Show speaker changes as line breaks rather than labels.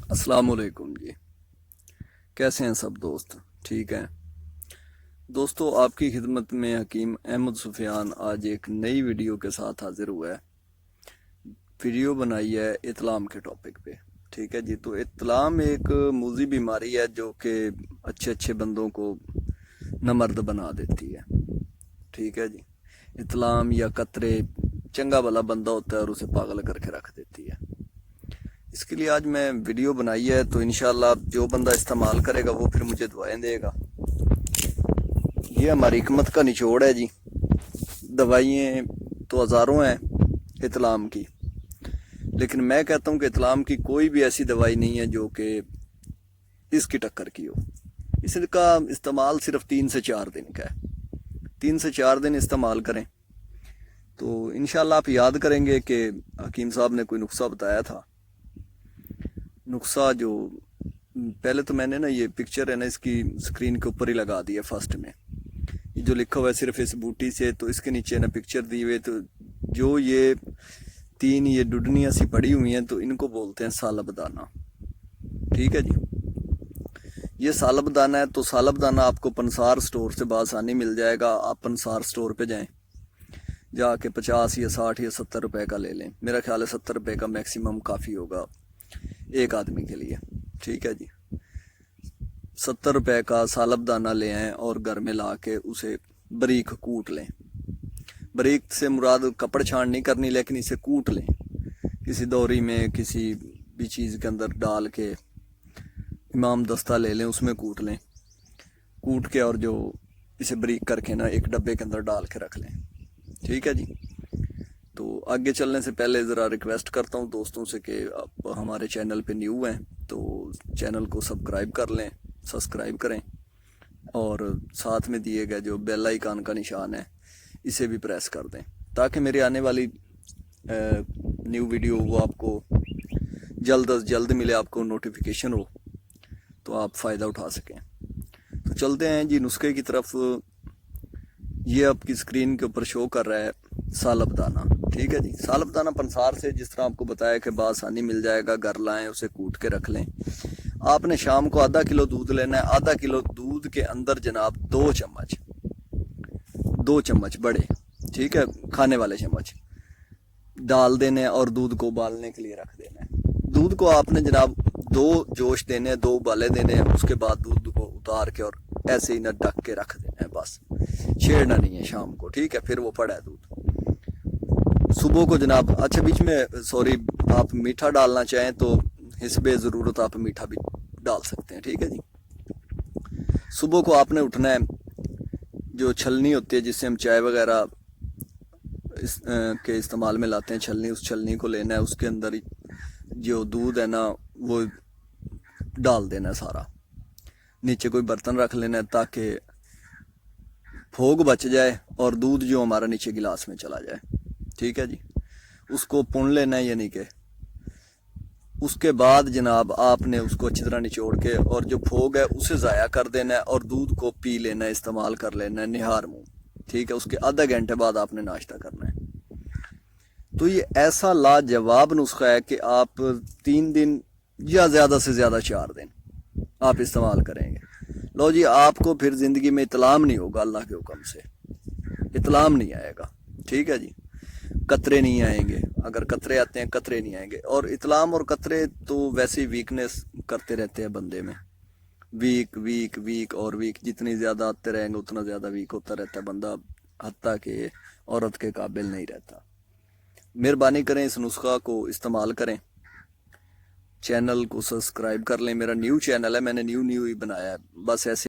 अस्सलाम वालेकुम जी। कैसे हैं सब दोस्त? ठीक हैं दोस्तों। आपकी खिदमत में हकीम अहमद सुफियान आज एक नई वीडियो के साथ हाजिर हुआ है। वीडियो बनाई है इतलाम के टॉपिक पे। ठीक है जी। तो इतलाम एक मूजी बीमारी है जो कि अच्छे अच्छे बंदों को नमर्द बना देती है। ठीक है जी। इतलाम या कतरे चंगा भला बंदा होता है और उसे पागल करके रख देती है। इसके लिए आज मैं वीडियो बनाई है, तो इंशाल्लाह जो बंदा इस्तेमाल करेगा वो फिर मुझे दुआएं देगा। ये हमारी हिकमत का निचोड़ है जी। दवाइयाँ तो हज़ारों हैं इतलाम की, लेकिन मैं कहता हूँ कि इतलाम की कोई भी ऐसी दवाई नहीं है जो कि इसकी टक्कर की हो। इसका इस्तेमाल सिर्फ 3 से 4 दिन का है। 3 से 4 दिन इस्तेमाल करें तो इंशाल्लाह आप याद करेंगे कि हकीम साहब ने कोई नुस्खा बताया था। नुस्खा जो पहले तो मैंने ना, ये पिक्चर है ना इसकी स्क्रीन के ऊपर ही लगा दी है फर्स्ट में। ये जो लिखा हुआ है सिर्फ इस बूटी से, तो इसके नीचे ना पिक्चर दी हुई है। तो जो ये 3 ये डुडनियाँ सी पड़ी हुई हैं तो इनको बोलते हैं सालब दाना। ठीक है जी। ये सालब दाना है। तो सालब दाना आपको पंसार स्टोर से बआसानी मिल जाएगा। आप पंसार स्टोर पे जाएं, जाके 50 या 60 या 70 रुपए का ले लें। मेरा ख्याल है 70 रुपए का मैक्सिमम काफ़ी होगा एक आदमी के लिए। ठीक है जी। 70 रुपए का सालब दाना ले आएँ और घर में ला के उसे बारीक कूट लें। बारीक से मुराद कपड़ छान नहीं करनी, लेकिन इसे कूट लें किसी दौरी में, किसी भी चीज़ के अंदर डाल के। इमाम दस्ता ले लें, उसमें कूट लें। कूट के और जो इसे बारीक करके ना एक डब्बे के अंदर डाल के रख लें। ठीक है जी। तो आगे चलने से पहले ज़रा रिक्वेस्ट करता हूँ दोस्तों से कि आप हमारे चैनल पे न्यू हैं तो चैनल को सब्सक्राइब कर लें, सब्सक्राइब करें, और साथ में दिए गए जो बेल आइकन का निशान है इसे भी प्रेस कर दें, ताकि मेरी आने वाली न्यू वीडियो वो आपको जल्द अज जल्द मिले, आपको नोटिफिकेशन हो, तो आप फ़ायदा उठा सकें। तो चलते हैं जी नुस्खे की तरफ। ये आपकी स्क्रीन के ऊपर शो कर रहा है सालब दाना। ठीक है जी। सालब दाना पंसार से, जिस तरह आपको बताया कि बआसानी मिल जाएगा, घर लाएं, उसे कूट के रख लें। आपने शाम को आधा किलो दूध लेना है। आधा किलो दूध के अंदर जनाब 2 चम्मच बड़े, ठीक है, खाने वाले चम्मच डाल देने और दूध को उबालने के लिए रख देना है। दूध को आपने जनाब 2 जोश देने, 2 उबाले देने हैं। उसके बाद दूध को उतार के और ऐसे ही ना ढक के रख देना है, बस छेड़ना नहीं है शाम को। ठीक है। फिर वो पड़ा है दूध। सुबह को जनाब, अच्छा बीच में सॉरी, आप मीठा डालना चाहें तो हिस्बे ज़रूरत आप मीठा भी डाल सकते हैं। ठीक है जी। सुबह को आपने उठना है, जो छलनी होती है जिससे हम चाय वगैरह के इस्तेमाल में लाते हैं, छलनी, उस छलनी को लेना है। उसके अंदर जो दूध है ना वो डाल देना है सारा। नीचे कोई बर्तन रख लेना है ताकि फोग बच जाए और दूध जो हमारा नीचे गिलास में चला जाए। ठीक है जी। उसको पुन लेना है, यानी कि उसके बाद जनाब आपने उसको अच्छी तरह निचोड़ के और जो फोग है उसे ज़ाया कर देना है और दूध को पी लेना है, इस्तेमाल कर लेना है निहार मुँह। ठीक है। उसके आधा घंटे बाद आपने नाश्ता करना है। तो ये ऐसा लाजवाब नुस्खा है कि आप 3 दिन या ज़्यादा से ज़्यादा 4 दिन आप इस्तेमाल करेंगे। लो जी, आपको फिर ज़िंदगी में इतलाम नहीं होगा। अल्लाह के हुक्म से इतलाम नहीं आएगा। ठीक है जी। कतरे नहीं आएंगे। अगर कतरे आते हैं, कतरे नहीं आएंगे। और इतलाम और कतरे तो वैसे ही वीकनेस करते रहते हैं बंदे में। वीक वीक वीक और वीक, जितनी ज़्यादा आते रहेंगे उतना ज़्यादा वीक होता रहता है बंदा, हत्ता कि औरत के काबिल नहीं रहता। मेहरबानी करें, इस नुस्खा को इस्तेमाल करें। चैनल को सब्सक्राइब कर लें। मेरा न्यू चैनल है, मैंने न्यू ही बनाया है। बस ऐसे